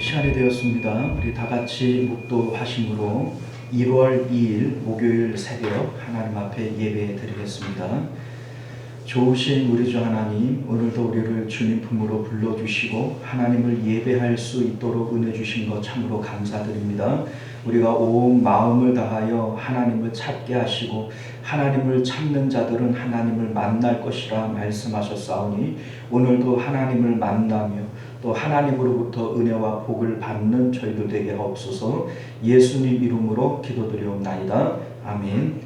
시간이 되었습니다. 우리 다 같이 묵도하심으로 1월 2일 목요일 새벽 하나님 앞에 예배 드리겠습니다. 좋으신 우리 주 하나님, 오늘도 우리를 주님 품으로 불러주시고 하나님을 예배할 수 있도록 은혜 주신 것 참으로 감사드립니다. 우리가 온 마음을 다하여 하나님을 찾게 하시고 하나님을 찾는 자들은 하나님을 만날 것이라 말씀하셨사오니 오늘도 하나님을 만나며 또 하나님으로부터 은혜와 복을 받는 저희들 되게 하옵소서. 예수님 이름으로 기도드리옵나이다. 아멘.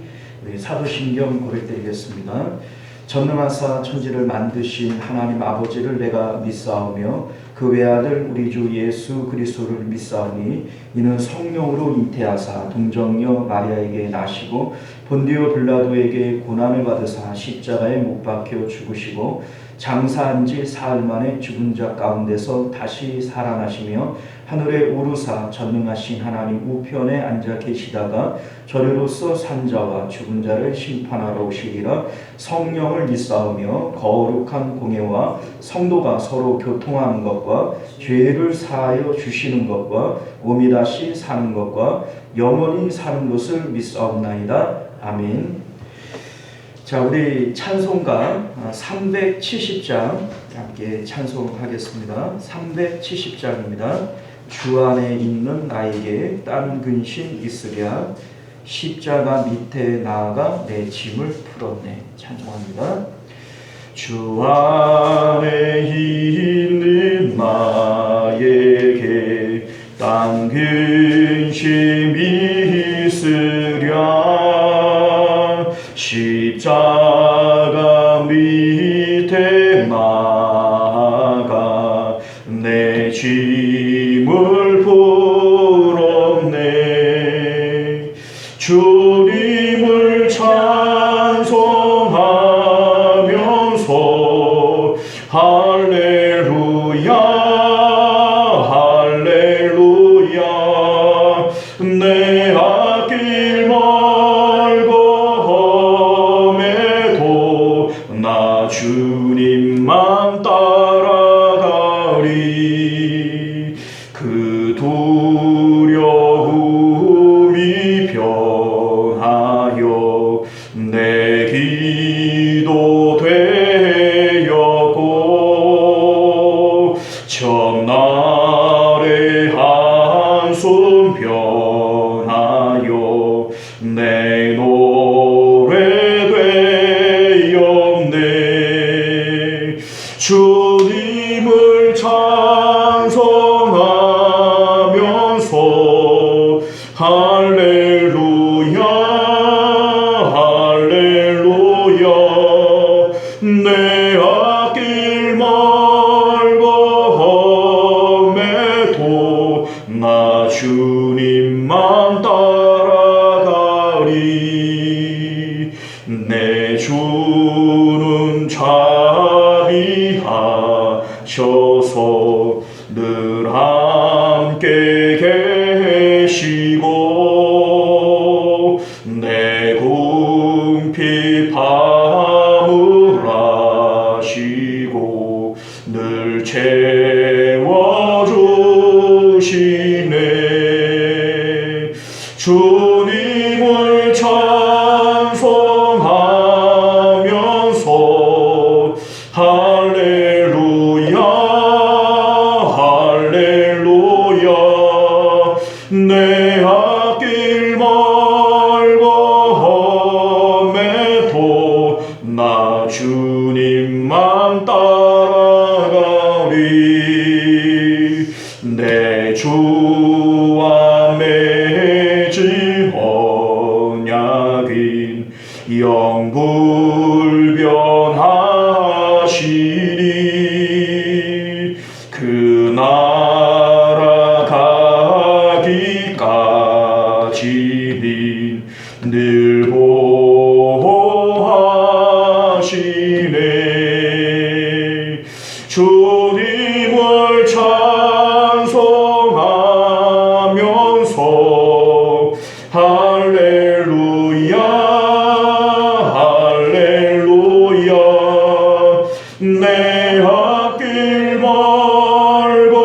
우리 사도신경 고백드리겠습니다. 전능하사 천지를 만드신 하나님 아버지를 내가 믿사오며 그 외아들 우리 주 예수 그리스도를 믿사오니 이는 성령으로 잉태하사 동정녀 마리아에게 나시고 본디오 빌라도에게 고난을 받으사 십자가에 못 박혀 죽으시고 장사한 지 사흘 만에 죽은 자 가운데서 다시 살아나시며 하늘에 오르사 전능하신 하나님 우편에 앉아 계시다가 저리로서 산자와 죽은 자를 심판하러 오시리라. 성령을 믿사오며 거룩한 공예와 성도가 서로 교통하는 것과 죄를 사하여 주시는 것과 오미다시 사는 것과 영원히 사는 것을 믿사옵나이다. 아멘. 자, 우리 찬송가 370장 함께 찬송하겠습니다. 370장입니다. 주 안에 있는 나에게 딴 근심 있으랴 십자가 밑에 나아가 내 짐을 풀었네. 찬송합니다. 주 안에 있는 나에게 딴 근심 있으랴 십자가 밑에 나아가 내 짐을 풀었네. 주님을 찬송하면서 할렐루야 할렐루야 내 앞길 주님만 따라가리. 그 두려움이 변하여 내 기도 되었고 첫날의 한숨 변하여 내 노래 되었네. 주님을 찬송하면서 할렐루야 할렐루야 내 앞길 멀고 험해도 나 주님만 따라가리. 내 주는 자비하셔서 늘 함께 계시고 내 궁핍 화물하시고 늘 채워주시네. 주님을 찬송하면서 할렐루야 할렐루야 내 앞길 멀고 험해도 나 주님만 따라가리. 내 주와 맺은 언약인 영불변하시리. 그 나라 가기까지는 늘 보호하시네. 주님을 찬송하면서 할렐루야 할렐루야 내 앞길 멀고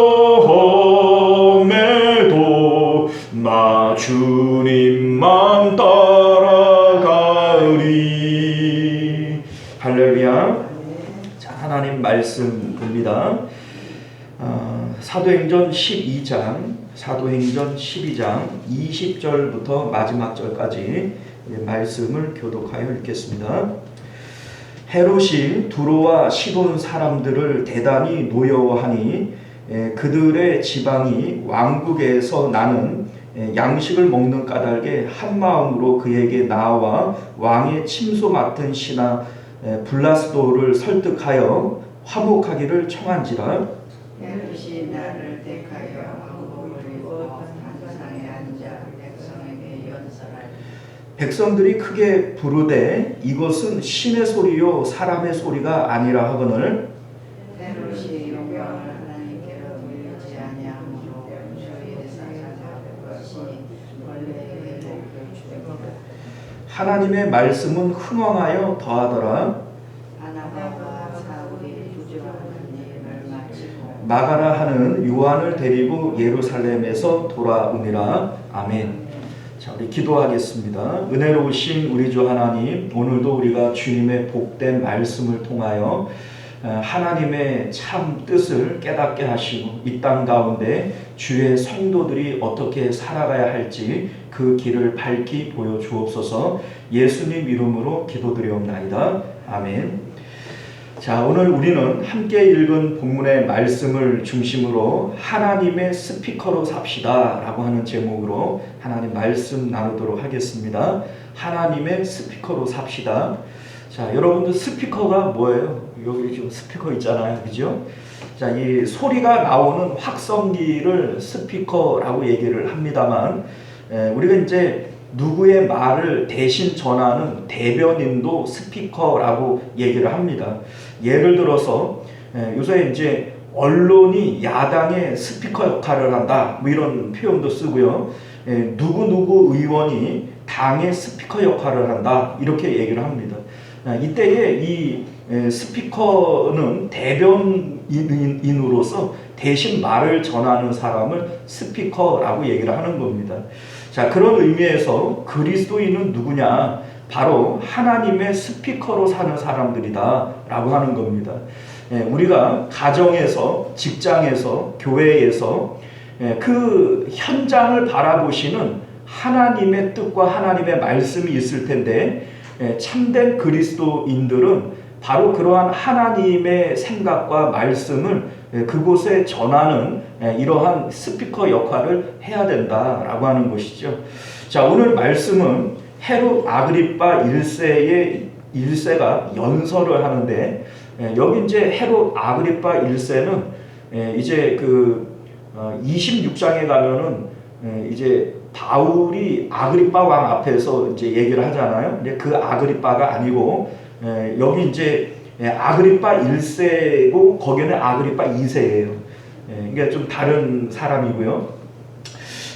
말씀 봅니다. 사도행전 12장 20절부터 마지막 절까지 말씀을 교독하여 읽겠습니다. 헤롯이 두로와 시돈 사람들을 대단히 노여워하니 그들의 지방이 왕국에서 나는 양식을 먹는 까닭에 한 마음으로 그에게 나와 왕의 침소 맡은 신하 블라스도를 설득하여 화목하기를 청한지라. 헤롯이 나를 택하여 왕복을 입어 단상에 앉아 백성에게 연설하니 백성들이 크게 부르되 이것은 신의 소리요 사람의 소리가 아니라 하거늘 헤롯이 영광을 하나님께로 돌리지 아니하므로 주의 사자될 것이 원래의 목을 주고 하나님의 말씀은 흥왕하여 더하더라. 바나바와 사울이 부지런한 일을 마치고 마가라 하는 요한을 데리고 예루살렘에서 돌아오니라. 아멘. 자, 우리 기도하겠습니다. 은혜로우신 우리 주 하나님, 오늘도 우리가 주님의 복된 말씀을 통하여 하나님의 참 뜻을 깨닫게 하시고 이 땅 가운데 주의 성도들이 어떻게 살아가야 할지 그 길을 밝히 보여주옵소서. 예수님 이름으로 기도드리옵나이다. 아멘. 자, 오늘 우리는 함께 읽은 본문의 말씀을 중심으로 하나님의 스피커로 삽시다 라고 하는 제목으로 하나님 말씀 나누도록 하겠습니다. 하나님의 스피커로 삽시다. 자, 여러분들 스피커가 뭐예요? 여기 지금 스피커 있잖아요, 그죠? 자, 이 소리가 나오는 확성기를 스피커라고 얘기를 합니다만, 우리가 이제 누구의 말을 대신 전하는 대변인도 스피커라고 얘기를 합니다. 예를 들어서 요새 이제 언론이 야당의 스피커 역할을 한다, 뭐 이런 표현도 쓰고요. 누구누구 의원이 당의 스피커 역할을 한다, 이렇게 얘기를 합니다. 이때에 이 스피커는 대변인으로서 대신 말을 전하는 사람을 스피커라고 얘기를 하는 겁니다. 자, 그런 의미에서 그리스도인은 누구냐? 바로 하나님의 스피커로 사는 사람들이다 라고 하는 겁니다. 우리가 가정에서, 직장에서, 교회에서 그 현장을 바라보시는 하나님의 뜻과 하나님의 말씀이 있을 텐데, 참된 그리스도인들은 바로 그러한 하나님의 생각과 말씀을 그곳에 전하는 이러한 스피커 역할을 해야 된다라고 하는 것이죠. 자, 오늘 말씀은 헤롯 아그리파 1세가 연설을 하는데, 여기 이제 헤롯 아그리파 1세는 이제 그 26장에 가면은 이제 바울이 아그리파 왕 앞에서 이제 얘기를 하잖아요. 근데 그 아그리파가 아니고 여기 이제 아그리파 1세고 거기는 아그리파 2세예요. 그러니까 좀 다른 사람이고요.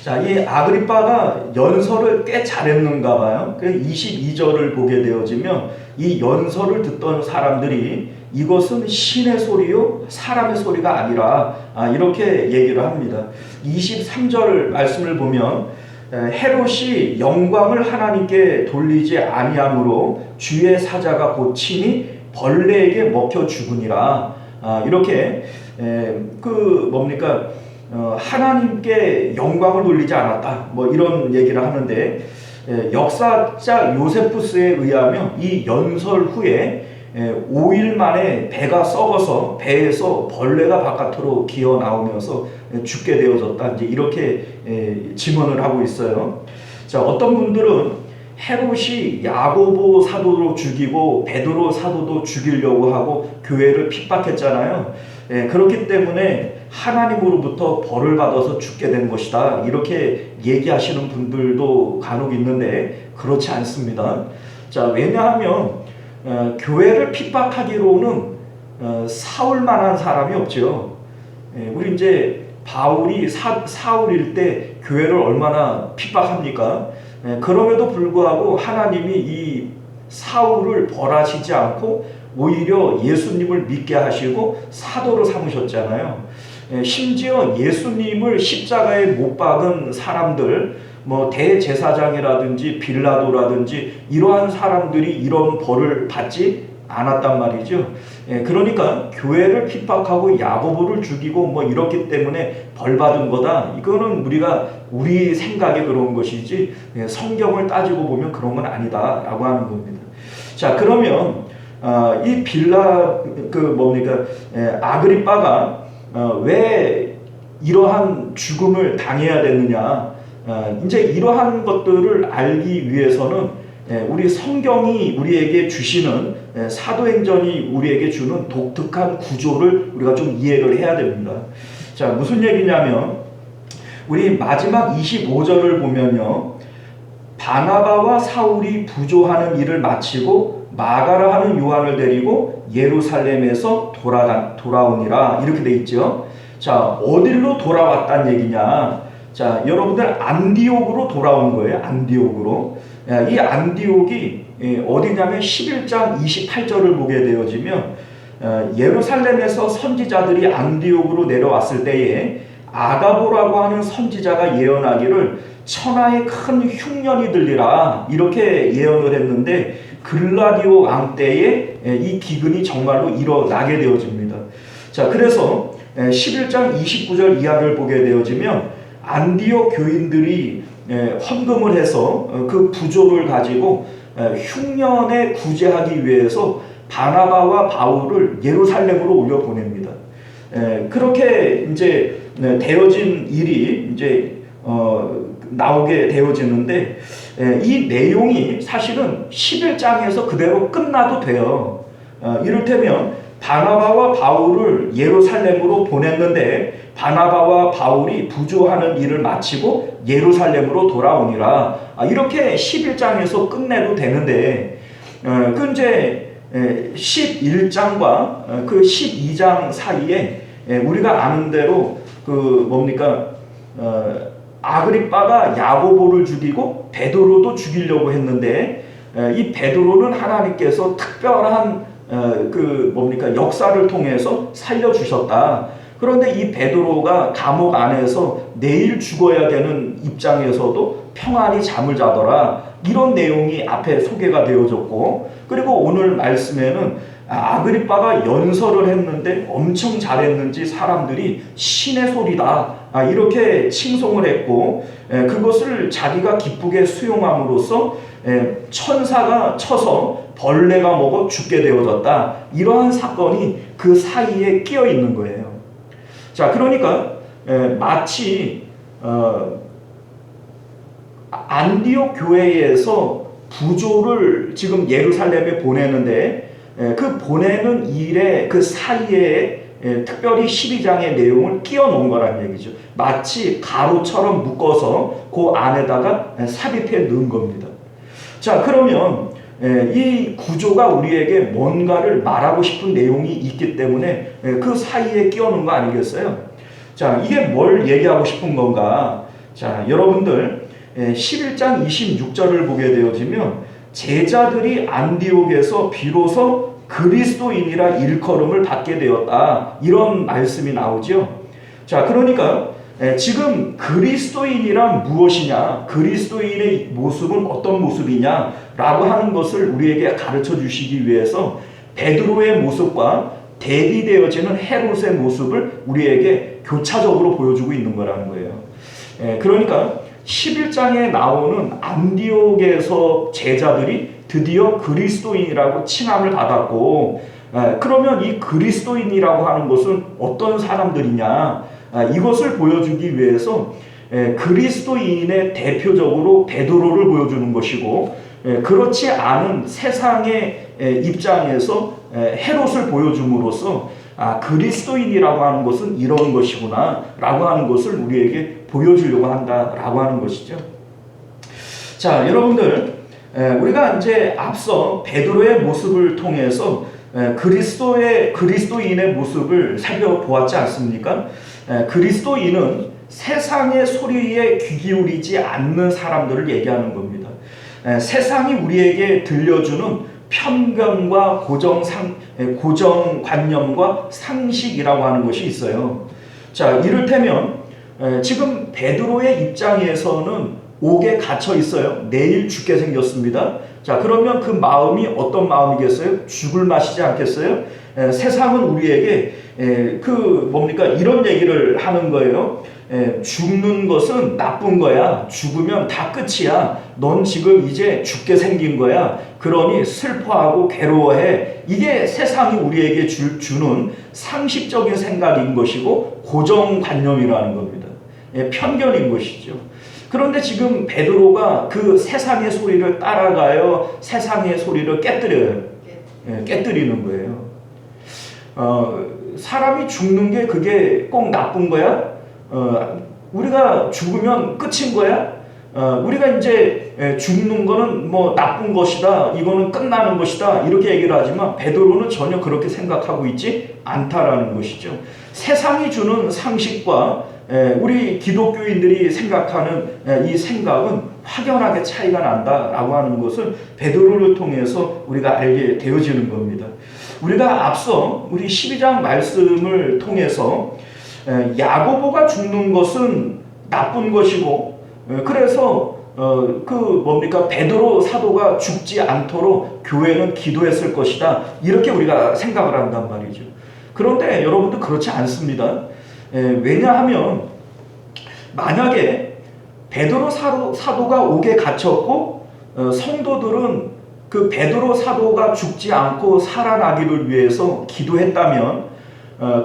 자, 이 아그리파가 연설을 꽤 잘했는가 봐요. 22절을 보게 되어지면 이 연설을 듣던 사람들이 이것은 신의 소리요 사람의 소리가 아니라 이렇게 얘기를 합니다. 23절 말씀을 보면 헤롯이 영광을 하나님께 돌리지 아니함으로 주의 사자가 곧 친히 벌레에게 먹혀 죽으니라. 이렇게 그 뭡니까? 하나님께 영광을 돌리지 않았다, 뭐 이런 얘기를 하는데, 역사자 요세푸스에 의하면 이 연설 후에 5일 만에 배가 썩어서 배에서 벌레가 바깥으로 기어 나오면서 죽게 되어졌다, 이제 이렇게 증언을 하고 있어요. 자, 어떤 분들은 헤롯이 야고보 사도도 죽이고 베드로 사도도 죽이려고 하고 교회를 핍박했잖아요. 그렇기 때문에 하나님으로부터 벌을 받아서 죽게 된 것이다, 이렇게 얘기하시는 분들도 간혹 있는데 그렇지 않습니다. 자, 왜냐하면 교회를 핍박하기로는 사울만한 사람이 없죠. 우리 이제 바울이 사울일 때 교회를 얼마나 핍박합니까? 그럼에도 불구하고 하나님이 이 사울을 벌하시지 않고 오히려 예수님을 믿게 하시고 사도로 삼으셨잖아요. 심지어 예수님을 십자가에 못 박은 사람들, 뭐 대제사장이라든지 빌라도라든지 이러한 사람들이 이런 벌을 받지 않았단 말이죠. 그러니까 교회를 핍박하고 야고보를 죽이고 뭐 이렇기 때문에 벌 받은 거다. 이거는 우리 생각에 그런 것이지 성경을 따지고 보면 그런 건 아니다라고 하는 겁니다. 자, 그러면 이 아그리빠가 왜 이러한 죽음을 당해야 됐느냐? 이제 이러한 것들을 알기 위해서는 우리 성경이 우리에게 주시는 사도행전이 우리에게 주는 독특한 구조를 우리가 좀 이해를 해야 됩니다. 자, 무슨 얘기냐면 우리 마지막 25절을 보면요. 바나바와 사울이 부조하는 일을 마치고 마가라 하는 요한을 데리고 예루살렘에서 돌아오니라 이렇게 돼 있죠. 자, 어디로 돌아왔단 얘기냐? 자, 여러분들 안디옥으로 돌아온 거예요. 안디옥으로. 이 안디옥이 어디냐면 11장 28절을 보게 되어지면 예루살렘에서 선지자들이 안디옥으로 내려왔을 때에 아가보라고 하는 선지자가 예언하기를 천하에 큰 흉년이 들리라 이렇게 예언을 했는데 글라디오 왕 때에 이 기근이 정말로 일어나게 되어집니다. 자, 그래서 11장 29절 이하를 보게 되어지면 안디옥 교인들이 헌금을 해서 그 부조를 가지고 흉년에 구제하기 위해서 바나바와 바울을 예루살렘으로 올려 보냅니다. 그렇게 이제 되어진 일이 이제 나오게 되어지는데 이 내용이 사실은 11장에서 그대로 끝나도 돼요. 이를테면 바나바와 바울을 예루살렘으로 보냈는데 바나바와 바울이 부조하는 일을 마치고 예루살렘으로 돌아오니라 이렇게 11장에서 끝내도 되는데 그 이제 11장과 그 12장 사이에 우리가 아는 대로 아그리빠가 야고보를 죽이고 베드로도 죽이려고 했는데 이 베드로는 하나님께서 특별한 역사를 통해서 살려주셨다. 그런데 이 베드로가 감옥 안에서 내일 죽어야 되는 입장에서도 평안히 잠을 자더라. 이런 내용이 앞에 소개가 되어졌고, 그리고 오늘 말씀에는 아그리빠가 연설을 했는데 엄청 잘했는지 사람들이 신의 소리다 이렇게 칭송을 했고, 그것을 자기가 기쁘게 수용함으로써 천사가 쳐서 벌레가 먹어 죽게 되어졌다. 이러한 사건이 그 사이에 끼어 있는 거예요. 자, 그러니까 마치 안디옥 교회에서 부조를 지금 예루살렘에 보내는데 그 보내는 일에 그 사이에 특별히 12장의 내용을 끼워 놓은 거라는 얘기죠. 마치 가루처럼 묶어서 그 안에다가 삽입해 넣은 겁니다. 자, 그러면 이 구조가 우리에게 뭔가를 말하고 싶은 내용이 있기 때문에 그 사이에 끼워 놓은 거 아니겠어요? 자, 이게 뭘 얘기하고 싶은 건가? 자, 여러분들 11장 26절을 보게 되어지면 제자들이 안디옥에서 비로소 그리스도인이라 일컬음을 받게 되었다. 이런 말씀이 나오죠. 자, 그러니까 지금 그리스도인이란 무엇이냐, 그리스도인의 모습은 어떤 모습이냐 라고 하는 것을 우리에게 가르쳐 주시기 위해서 베드로의 모습과 대비되어지는 헤롯의 모습을 우리에게 교차적으로 보여주고 있는 거라는 거예요. 그러니까 11장에 나오는 안디옥에서 제자들이 드디어 그리스도인이라고 칭함을 받았고, 그러면 이 그리스도인이라고 하는 것은 어떤 사람들이냐, 이것을 보여주기 위해서 그리스도인의 대표적으로 베드로를 보여주는 것이고, 그렇지 않은 세상의 입장에서 헤롯을 보여줌으로써 그리스도인이라고 하는 것은 이런 것이구나 라고 하는 것을 우리에게 보여주려고 한다라고 하는 것이죠. 자, 여러분들, 우리가 이제 앞서 베드로의 모습을 통해서 그리스도인의 모습을 살펴보았지 않습니까? 그리스도인은 세상의 소리에 귀 기울이지 않는 사람들을 얘기하는 겁니다. 세상이 우리에게 들려주는 편견과 고정관념과 상식이라고 하는 것이 있어요. 자, 이를테면 지금 베드로의 입장에서는 옥에 갇혀 있어요. 내일 죽게 생겼습니다. 자, 그러면 그 마음이 어떤 마음이겠어요? 죽을 맛이지 않겠어요? 세상은 우리에게 이런 얘기를 하는 거예요. 죽는 것은 나쁜 거야. 죽으면 다 끝이야. 넌 지금 이제 죽게 생긴 거야. 그러니 슬퍼하고 괴로워해. 이게 세상이 우리에게 주는 상식적인 생각인 것이고 고정관념이라는 겁니다. 편견인 것이죠. 그런데 지금 베드로가 그 세상의 소리를 따라가요. 세상의 소리를 깨뜨려요. 깨뜨리는 거예요. 사람이 죽는 게 그게 꼭 나쁜 거야? 우리가 죽으면 끝인 거야? 우리가 이제 죽는 거는 뭐 나쁜 것이다, 이거는 끝나는 것이다, 이렇게 얘기를 하지만 베드로는 전혀 그렇게 생각하고 있지 않다라는 것이죠. 세상이 주는 상식과 우리 기독교인들이 생각하는 이 생각은 확연하게 차이가 난다라고 하는 것을 베드로를 통해서 우리가 알게 되어지는 겁니다. 우리가 앞서 우리 12장 말씀을 통해서 야고보가 죽는 것은 나쁜 것이고, 그래서 베드로 사도가 죽지 않도록 교회는 기도했을 것이다, 이렇게 우리가 생각을 한단 말이죠. 그런데 여러분들 그렇지 않습니다. 왜냐하면 만약에 베드로 사도가 옥에 갇혔고 성도들은 그 베드로 사도가 죽지 않고 살아나기를 위해서 기도했다면,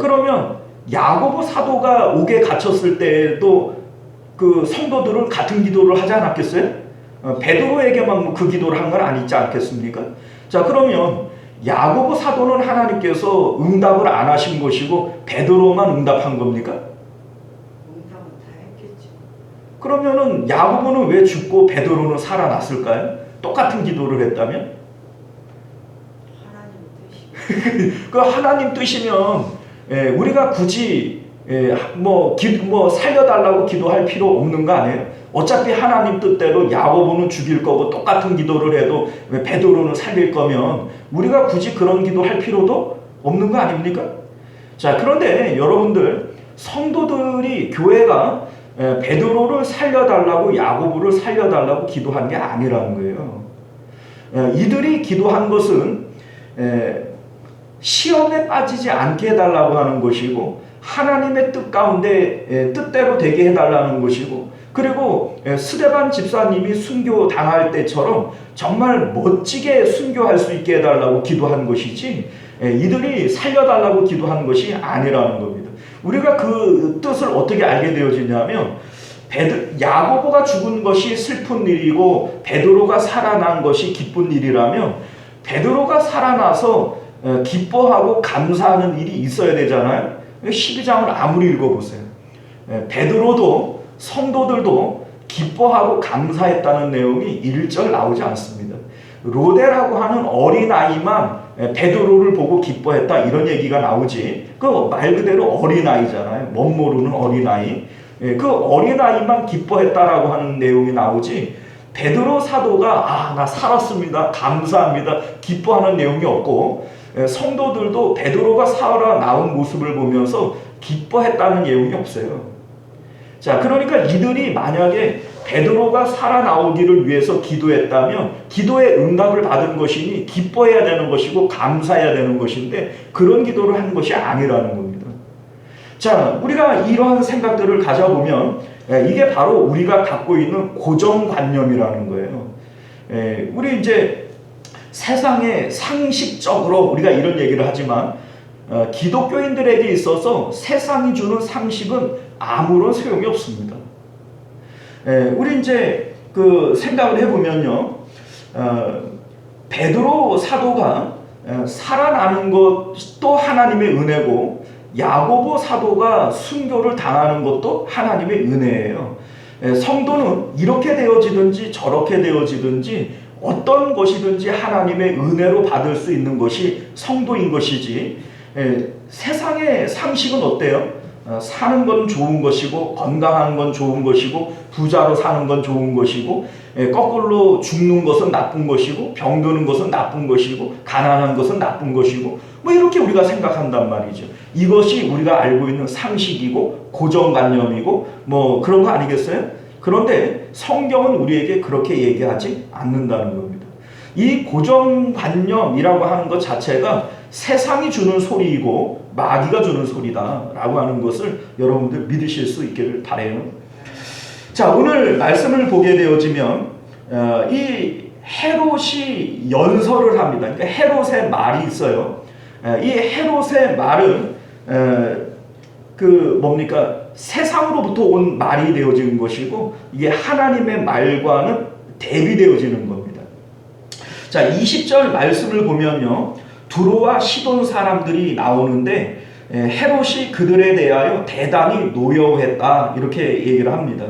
그러면 야고보 사도가 옥에 갇혔을 때에도 그 성도들은 같은 기도를 하지 않았겠어요? 베드로에게만 그 기도를 한 건 아니지 않겠습니까? 자, 그러면 야고보 사도는 하나님께서 응답을 안 하신 것이고 베드로만 응답한 겁니까? 응답은 다 했겠죠. 그러면은 야고보는 왜 죽고 베드로는 살아났을까요? 똑같은 기도를 했다면? 하나님 뜻이. 그 하나님 뜻이면 우리가 굳이 살려달라고 기도할 필요 없는 거 아니에요? 어차피 하나님 뜻대로 야고보는 죽일 거고 똑같은 기도를 해도 베드로는 살릴 거면 우리가 굳이 그런 기도할 필요도 없는 거 아닙니까? 자, 그런데 여러분들, 성도들이, 교회가 베드로를 살려달라고, 야고보를 살려달라고 기도한 게 아니라는 거예요. 이들이 기도한 것은 시험에 빠지지 않게 해달라고 하는 것이고, 하나님의 뜻 가운데 뜻대로 되게 해달라는 것이고, 그리고 스데반 집사님이 순교 당할 때처럼 정말 멋지게 순교할 수 있게 해달라고 기도한 것이지, 이들이 살려달라고 기도한 것이 아니라는 겁니다. 우리가 그 뜻을 어떻게 알게 되어지냐면, 야고보가 죽은 것이 슬픈 일이고 베드로가 살아난 것이 기쁜 일이라면, 베드로가 살아나서 기뻐하고 감사하는 일이 있어야 되잖아요. 12장을 아무리 읽어보세요. 베드로도 성도들도 기뻐하고 감사했다는 내용이 1절 나오지 않습니다. 로데라고 하는 어린아이만 베드로를 보고 기뻐했다, 이런 얘기가 나오지, 그 말 그대로 어린아이잖아요. 멋 모르는 어린아이. 그 어린아이만 기뻐했다라고 하는 내용이 나오지, 베드로 사도가 나 살았습니다, 감사합니다, 기뻐하는 내용이 없고, 성도들도 베드로가 살아나온 모습을 보면서 기뻐했다는 내용이 없어요. 자, 그러니까 이들이 만약에 베드로가 살아나오기를 위해서 기도했다면 기도의 응답을 받은 것이니 기뻐해야 되는 것이고 감사해야 되는 것인데, 그런 기도를 한 것이 아니라는 겁니다. 자, 우리가 이러한 생각들을 가져보면 이게 바로 우리가 갖고 있는 고정관념이라는 거예요. 우리 이제 세상에 상식적으로 우리가 이런 얘기를 하지만, 기독교인들에게 있어서 세상이 주는 상식은 아무런 소용이 없습니다. 우리 이제 그 생각을 해보면요, 베드로 사도가 살아나는 것도 하나님의 은혜고, 야고보 사도가 순교를 당하는 것도 하나님의 은혜예요. 성도는 이렇게 되어지든지 저렇게 되어지든지 어떤 것이든지 하나님의 은혜로 받을 수 있는 것이 성도인 것이지, 세상의 상식은 어때요? 사는 건 좋은 것이고, 건강한 건 좋은 것이고, 부자로 사는 건 좋은 것이고, 거꾸로 죽는 것은 나쁜 것이고, 병드는 것은 나쁜 것이고, 가난한 것은 나쁜 것이고, 이렇게 우리가 생각한단 말이죠. 이것이 우리가 알고 있는 상식이고 고정관념이고 그런 거 아니겠어요? 그런데 성경은 우리에게 그렇게 얘기하지 않는다는 겁니다. 이 고정관념이라고 하는 것 자체가 세상이 주는 소리이고 마귀가 주는 소리다라고 하는 것을 여러분들 믿으실 수 있기를 바라요. 자, 오늘 말씀을 보게 되어지면 이 헤롯이 연설을 합니다. 그러니까 헤롯의 말이 있어요. 이 헤롯의 말은 뭡니까? 세상으로부터 온 말이 되어지는 것이고 이게 하나님의 말과는 대비되어지는 겁니다. 자, 20절 말씀을 보면요, 두로와 시돈 사람들이 나오는데 헤롯이 그들에 대하여 대단히 노여워했다 이렇게 얘기를 합니다.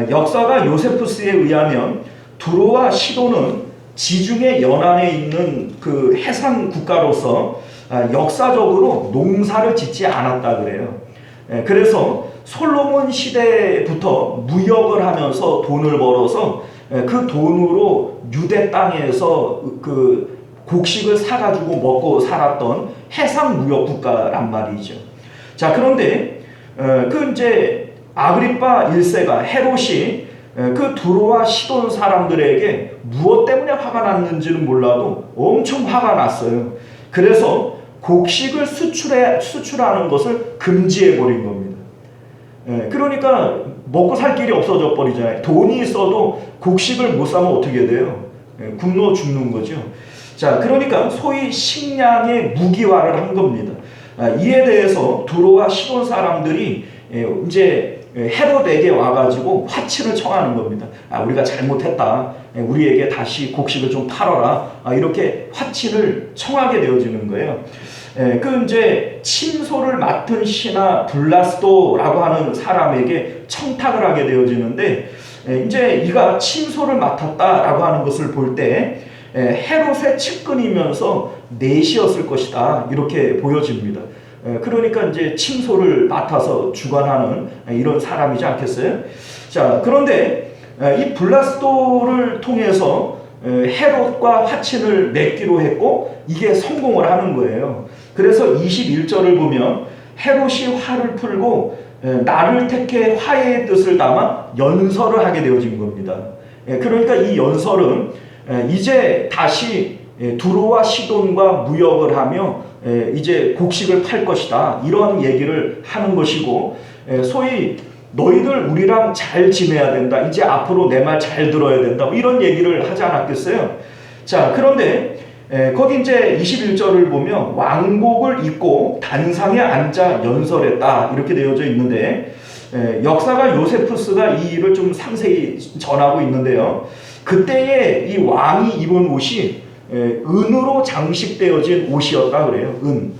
역사가 요세푸스에 의하면 두로와 시돈은 지중해 연안에 있는 그 해상 국가로서 역사적으로 농사를 짓지 않았다 그래요. 그래서 솔로몬 시대부터 무역을 하면서 돈을 벌어서 그 돈으로 유대 땅에서 그 곡식을 사가지고 먹고 살았던 해상 무역 국가란 말이죠. 자, 그런데 이제 아그리파 1세가 헤롯이 그 두로와 시돈 사람들에게 무엇 때문에 화가 났는지는 몰라도 엄청 화가 났어요. 그래서 곡식을 수출하는 것을 금지해 버린 겁니다. 그러니까 먹고 살 길이 없어져 버리잖아요. 돈이 있어도 곡식을 못 사면 어떻게 돼요? 굶어 죽는 거죠. 자, 그러니까 소위 식량의 무기화를 한 겁니다. 이에 대해서 두로와 시돈 사람들이 이제 헤롯에게 와가지고 화치를 청하는 겁니다. 우리가 잘못했다. 우리에게 다시 곡식을 좀 팔아라. 이렇게 화치를 청하게 되어지는 거예요. 이제 침소를 맡은 신하 블라스도라고 하는 사람에게 청탁을 하게 되어지는데 이제 이가 침소를 맡았다라고 하는 것을 볼 때 헤롯의 측근이면서 내시였을 것이다 이렇게 보여집니다. 그러니까 이제 침소를 맡아서 주관하는 이런 사람이지 않겠어요? 자, 그런데 이 블라스도를 통해서 헤롯과 화친을 맺기로 했고 이게 성공을 하는 거예요. 그래서 21절을 보면 헤롯이 화를 풀고 나를 택해 화해의 뜻을 담아 연설을 하게 되어진 겁니다. 그러니까 이 연설은 이제 다시 두로와 시돈과 무역을 하며 이제 곡식을 팔 것이다 이런 얘기를 하는 것이고 소위 너희들 우리랑 잘 지내야 된다. 이제 앞으로 내 말 잘 들어야 된다. 이런 얘기를 하지 않았겠어요? 자, 그런데 거기 이제 21절을 보면 왕복을 입고 단상에 앉아 연설했다 이렇게 되어져 있는데 역사가 요세푸스가 이 일을 좀 상세히 전하고 있는데요. 그때의 이 왕이 입은 옷이 은으로 장식되어진 옷이었다 그래요. 은.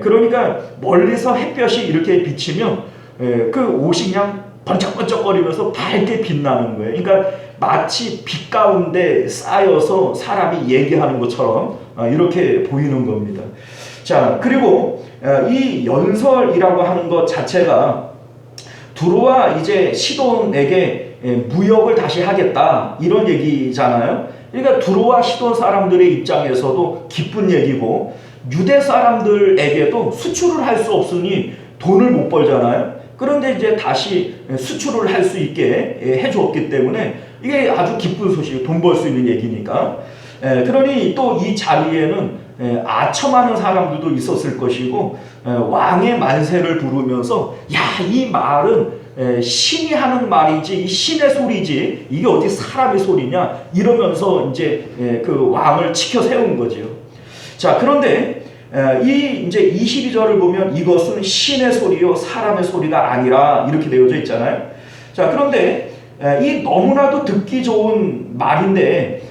그러니까 멀리서 햇볕이 이렇게 비치면 그 옷이 그냥 번쩍번쩍거리면서 밝게 빛나는 거예요. 그러니까 마치 빛 가운데 쌓여서 사람이 얘기하는 것처럼 이렇게 보이는 겁니다. 자, 그리고 이 연설이라고 하는 것 자체가 두로와 이제 시돈에게 무역을 다시 하겠다 이런 얘기잖아요. 그러니까 두로와 시돈 사람들의 입장에서도 기쁜 얘기고 유대 사람들에게도 수출을 할 수 없으니 돈을 못 벌잖아요. 그런데 이제 다시 수출을 할 수 있게 해주었기 때문에 이게 아주 기쁜 소식, 돈 벌 수 있는 얘기니까. 그러니 또 이 자리에는 아첨하는 사람들도 있었을 것이고 왕의 만세를 부르면서 야, 이 말은 신이 하는 말이지 이 신의 소리지 이게 어디 사람의 소리냐 이러면서 이제 그 왕을 치켜 세운 거죠. 자, 그런데 이 이제 22절을 보면 이것은 신의 소리요 사람의 소리가 아니라 이렇게 되어져 있잖아요. 자, 그런데 이 너무나도 듣기 좋은 말인데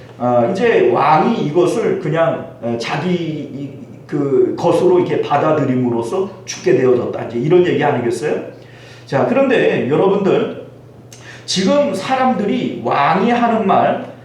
이제 왕이 이것을 그냥 자기 그 것으로 이렇게 받아들임으로써 죽게 되어졌다 이제 이런 얘기 아니겠어요? 자, 그런데 여러분들 지금 사람들이 왕이 하는 말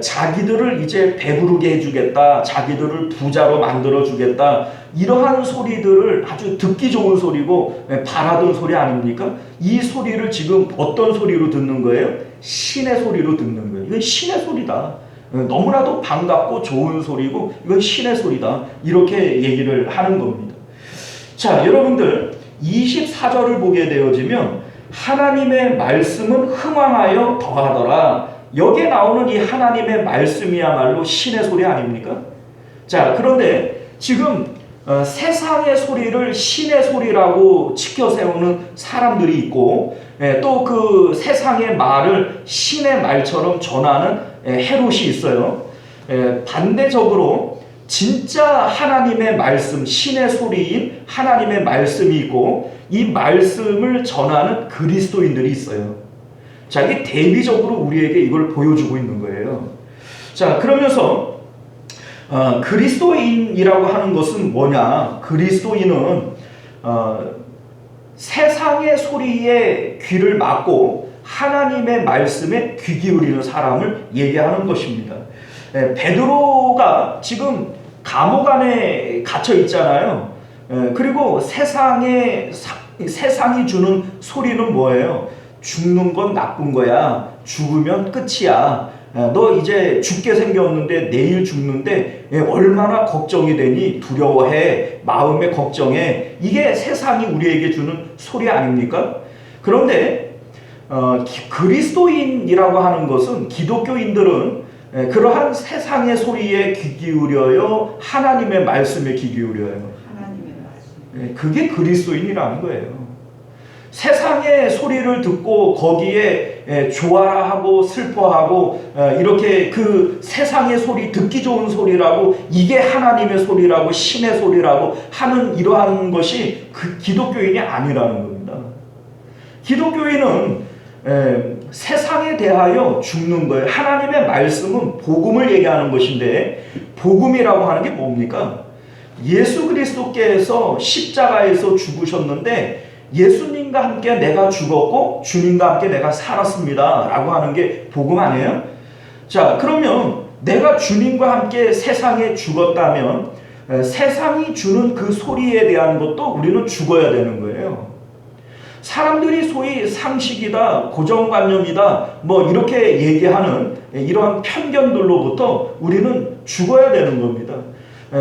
자기들을 이제 배부르게 해주겠다, 자기들을 부자로 만들어주겠다 이러한 소리들을 아주 듣기 좋은 소리고 바라던 소리 아닙니까? 이 소리를 지금 어떤 소리로 듣는 거예요? 신의 소리로 듣는 거예요. 이건 신의 소리다. 너무나도 반갑고 좋은 소리고 이건 신의 소리다. 이렇게 얘기를 하는 겁니다. 자, 여러분들 24절을 보게 되어지면 하나님의 말씀은 흥왕하여 더하더라. 여기에 나오는 이 하나님의 말씀이야말로 신의 소리 아닙니까? 자, 그런데 지금 세상의 소리를 신의 소리라고 치켜 세우는 사람들이 있고, 또 그 세상의 말을 신의 말처럼 전하는 헤롯이 있어요. 반대적으로 진짜 하나님의 말씀, 신의 소리인 하나님의 말씀이 있고, 이 말씀을 전하는 그리스도인들이 있어요. 자, 이게 대비적으로 우리에게 이걸 보여주고 있는 거예요. 자, 그러면서 그리스도인이라고 하는 것은 뭐냐? 그리스도인은 세상의 소리에 귀를 막고 하나님의 말씀에 귀 기울이는 사람을 얘기하는 것입니다. 베드로가 지금 감옥 안에 갇혀 있잖아요. 그리고 세상이 주는 소리는 뭐예요? 죽는 건 나쁜 거야. 죽으면 끝이야. 너 이제 죽게 생겼는데 내일 죽는데 얼마나 걱정이 되니? 두려워해. 마음에 걱정해. 이게 세상이 우리에게 주는 소리 아닙니까? 그런데 그리스도인이라고 하는 것은, 기독교인들은 그러한 세상의 소리에 귀 기울여요? 하나님의 말씀에 귀 기울여요? 하나님의 말씀. 그게 그리스도인이라는 거예요. 세상의 소리를 듣고 거기에 좋아라 하고 슬퍼하고 이렇게 그 세상의 소리, 듣기 좋은 소리라고, 이게 하나님의 소리라고 신의 소리라고 하는 이러한 것이 그 기독교인이 아니라는 겁니다. 기독교인은 세상에 대하여 죽는 거예요. 하나님의 말씀은 복음을 얘기하는 것인데, 복음이라고 하는 게 뭡니까? 예수 그리스도께서 십자가에서 죽으셨는데 예수님과 함께 내가 죽었고 주님과 함께 내가 살았습니다 라고 하는 게 복음 아니에요? 자, 그러면 내가 주님과 함께 세상에 죽었다면 세상이 주는 그 소리에 대한 것도 우리는 죽어야 되는 거예요. 사람들이 소위 상식이다, 고정관념이다, 뭐 이렇게 얘기하는 이러한 편견들로부터 우리는 죽어야 되는 겁니다.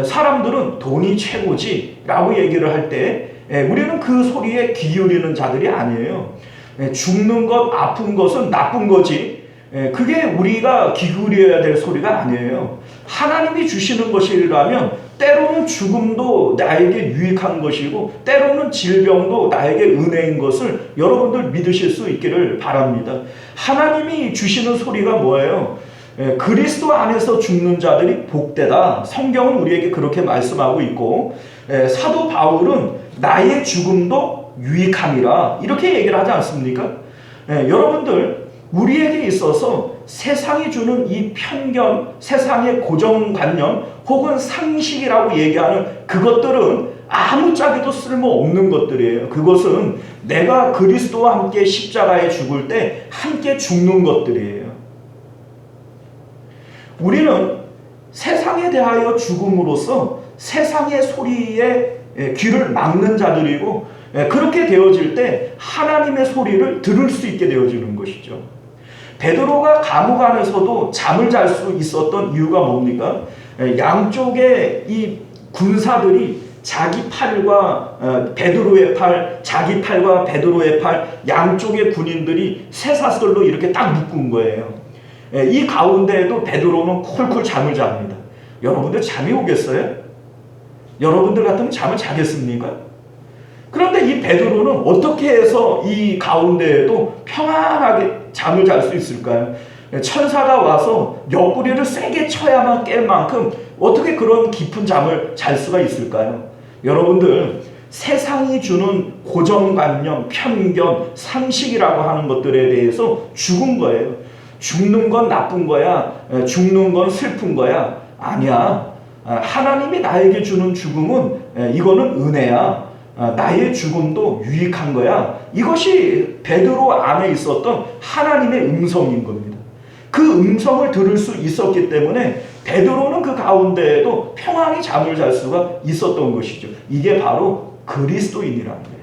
사람들은 돈이 최고지 라고 얘기를 할 때 우리는 그 소리에 귀 기울이는 자들이 아니에요. 죽는 것, 아픈 것은 나쁜 거지, 그게 우리가 귀 기울여야 될 소리가 아니에요. 하나님이 주시는 것이라면 때로는 죽음도 나에게 유익한 것이고 때로는 질병도 나에게 은혜인 것을 여러분들 믿으실 수 있기를 바랍니다. 하나님이 주시는 소리가 뭐예요? 그리스도 안에서 죽는 자들이 복되다. 성경은 우리에게 그렇게 말씀하고 있고, 사도 바울은 나의 죽음도 유익함이라 이렇게 얘기를 하지 않습니까? 여러분들, 우리에게 있어서 세상이 주는 이 편견, 세상의 고정관념 혹은 상식이라고 얘기하는 그것들은 아무짝에도 쓸모없는 것들이에요. 그것은 내가 그리스도와 함께 십자가에 죽을 때 함께 죽는 것들이에요. 우리는 세상에 대하여 죽음으로써 세상의 소리에 귀를 막는 자들이고, 그렇게 되어질 때 하나님의 소리를 들을 수 있게 되어지는 것이죠. 베드로가 감옥 안에서도 잠을 잘 수 있었던 이유가 뭡니까? 양쪽에 이 군사들이 자기 팔과 베드로의 팔, 자기 팔과 베드로의 팔, 양쪽의 군인들이 쇠사슬로 이렇게 딱 묶은 거예요. 이 가운데에도 베드로는 콜콜 잠을 잡니다. 여러분들 잠이 오겠어요? 여러분들 같으면 잠을 자겠습니까? 그런데 이 베드로는 어떻게 해서 이 가운데에도 평안하게 잠을 잘 수 있을까요? 천사가 와서 옆구리를 세게 쳐야만 깰 만큼 어떻게 그런 깊은 잠을 잘 수가 있을까요? 여러분들, 세상이 주는 고정관념, 편견, 상식이라고 하는 것들에 대해서 죽은 거예요. 죽는 건 나쁜 거야, 죽는 건 슬픈 거야. 아니야. 하나님이 나에게 주는 죽음은 이거는 은혜야. 나의 죽음도 유익한 거야. 이것이 베드로 안에 있었던 하나님의 음성인 겁니다. 그 음성을 들을 수 있었기 때문에 베드로는 그 가운데에도 평안히 잠을 잘 수가 있었던 것이죠. 이게 바로 그리스도인이라는 거예요.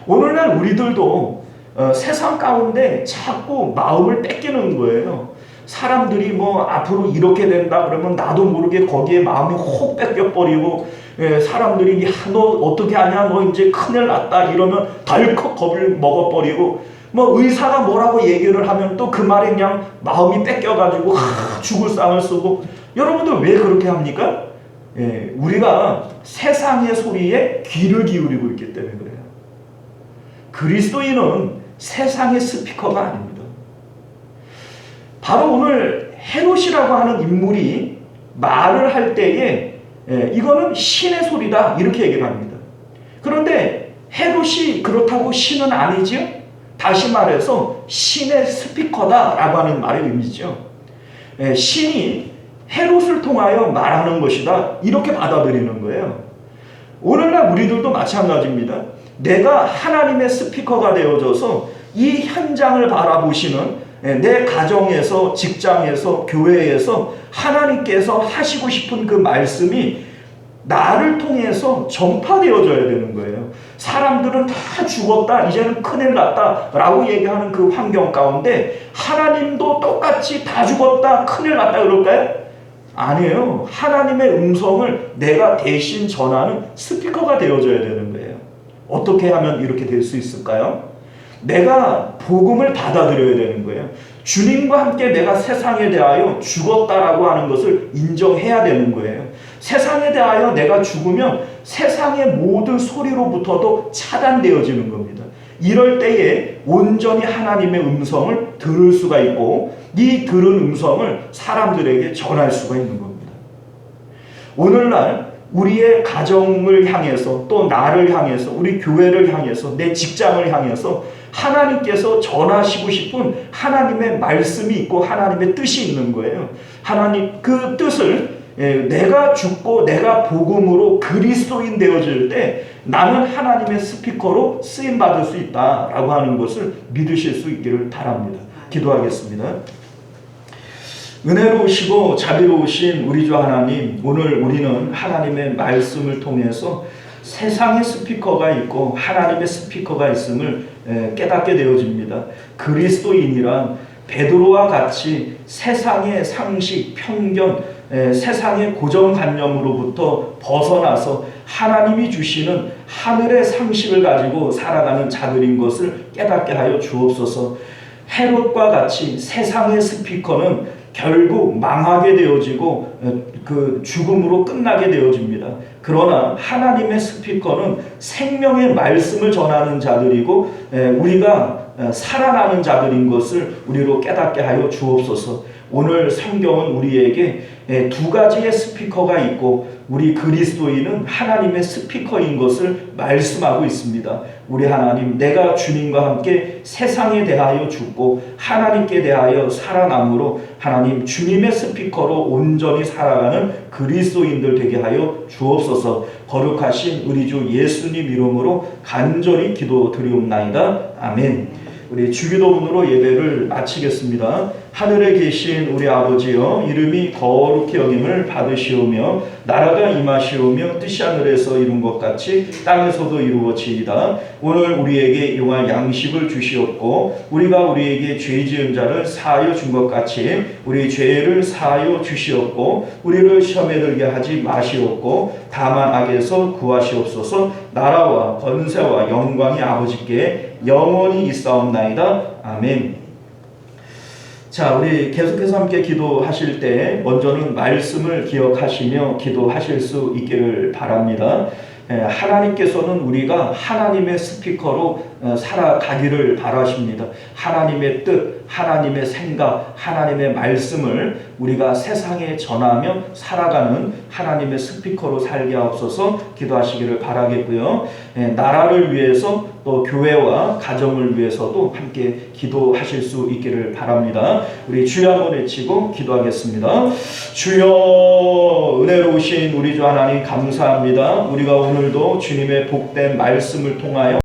오늘날 우리들도 세상 가운데 자꾸 마음을 뺏기는 거예요. 사람들이 뭐 앞으로 이렇게 된다 그러면 나도 모르게 거기에 마음이 혹 뺏겨버리고, 사람들이 야, 너 어떻게 하냐, 너 이제 큰일 났다 이러면 덜컥 겁을 먹어버리고, 뭐 의사가 뭐라고 얘기를 하면 또 그 말에 그냥 마음이 뺏겨가지고 죽을 상을 쓰고. 여러분들 왜 그렇게 합니까? 우리가 세상의 소리에 귀를 기울이고 있기 때문에 그래요. 그리스도인은 세상의 스피커가 아닙니다. 바로 오늘 헤롯이라고 하는 인물이 말을 할 때에 이거는 신의 소리다 이렇게 얘기를 합니다. 그런데 헤롯이 그렇다고 신은 아니죠. 다시 말해서 신의 스피커다라고 하는 말의 의미죠. 신이 헤롯을 통하여 말하는 것이다 이렇게 받아들이는 거예요. 오늘날 우리들도 마찬가지입니다. 내가 하나님의 스피커가 되어져서 이 현장을 바라보시는 내 가정에서, 직장에서, 교회에서 하나님께서 하시고 싶은 그 말씀이 나를 통해서 전파되어져야 되는 거예요. 사람들은 다 죽었다, 이제는 큰일 났다 라고 얘기하는 그 환경 가운데 하나님도 똑같이 다 죽었다, 큰일 났다 그럴까요? 아니에요. 하나님의 음성을 내가 대신 전하는 스피커가 되어져야 되는 거예요. 어떻게 하면 이렇게 될 수 있을까요? 내가 복음을 받아들여야 되는 거예요. 주님과 함께 내가 세상에 대하여 죽었다라고 하는 것을 인정해야 되는 거예요. 세상에 대하여 내가 죽으면 세상의 모든 소리로부터도 차단되어지는 겁니다. 이럴 때에 온전히 하나님의 음성을 들을 수가 있고 이 들은 음성을 사람들에게 전할 수가 있는 겁니다. 오늘날 우리의 가정을 향해서 또 나를 향해서 우리 교회를 향해서 내 직장을 향해서 하나님께서 전하시고 싶은 하나님의 말씀이 있고 하나님의 뜻이 있는 거예요. 하나님 그 뜻을 내가 죽고 내가 복음으로 그리스도인 되어질 때 나는 하나님의 스피커로 쓰임받을 수 있다라고 하는 것을 믿으실 수 있기를 바랍니다. 기도하겠습니다. 은혜로우시고 자비로우신 우리 주 하나님, 오늘 우리는 하나님의 말씀을 통해서 세상의 스피커가 있고 하나님의 스피커가 있음을 깨닫게 되어집니다. 그리스도인이란 베드로와 같이 세상의 상식, 편견, 세상의 고정관념으로부터 벗어나서 하나님이 주시는 하늘의 상식을 가지고 살아가는 자들인 것을 깨닫게 하여 주옵소서. 헤롯과 같이 세상의 스피커는 결국 망하게 되어지고 그 죽음으로 끝나게 되어집니다. 그러나 하나님의 스피커는 생명의 말씀을 전하는 자들이고 우리가 살아나는 자들인 것을 우리로 깨닫게 하여 주옵소서. 오늘 성경은 우리에게 두 가지의 스피커가 있고 우리 그리스도인은 하나님의 스피커인 것을 말씀하고 있습니다. 우리 하나님, 내가 주님과 함께 세상에 대하여 죽고 하나님께 대하여 살아남으로 하나님 주님의 스피커로 온전히 살아가는 그리스도인들 되게 하여 주옵소서. 거룩하신 우리 주 예수님 이름으로 간절히 기도드리옵나이다. 아멘. 우리 주기도문으로 예배를 마치겠습니다. 하늘에 계신 우리 아버지여, 이름이 거룩히 여김을 받으시오며 나라가 임하시오며 뜻이 하늘에서 이룬 것 같이 땅에서도 이루어지이다. 오늘 우리에게 용할 양식을 주시옵고 우리가 우리에게 죄 지은 자를 사하여 준 것 같이 우리 죄를 사하여 주시옵고 우리를 시험에 들게 하지 마시옵고 다만 악에서 구하시옵소서. 나라와 권세와 영광이 아버지께 영원히 있사옵나이다. 아멘. 자, 우리 계속해서 함께 기도하실 때 먼저는 말씀을 기억하시며 기도하실 수 있기를 바랍니다. 하나님께서는 우리가 하나님의 스피커로 살아가기를 바라십니다. 하나님의 뜻, 하나님의 생각, 하나님의 말씀을 우리가 세상에 전하며 살아가는 하나님의 스피커로 살게 하옵소서. 기도하시기를 바라겠고요. 나라를 위해서 또 교회와 가정을 위해서도 함께 기도하실 수 있기를 바랍니다. 우리 주여 한번 외치고 기도하겠습니다. 주여, 은혜로우신 우리 주 하나님 감사합니다. 우리가 오늘도 주님의 복된 말씀을 통하여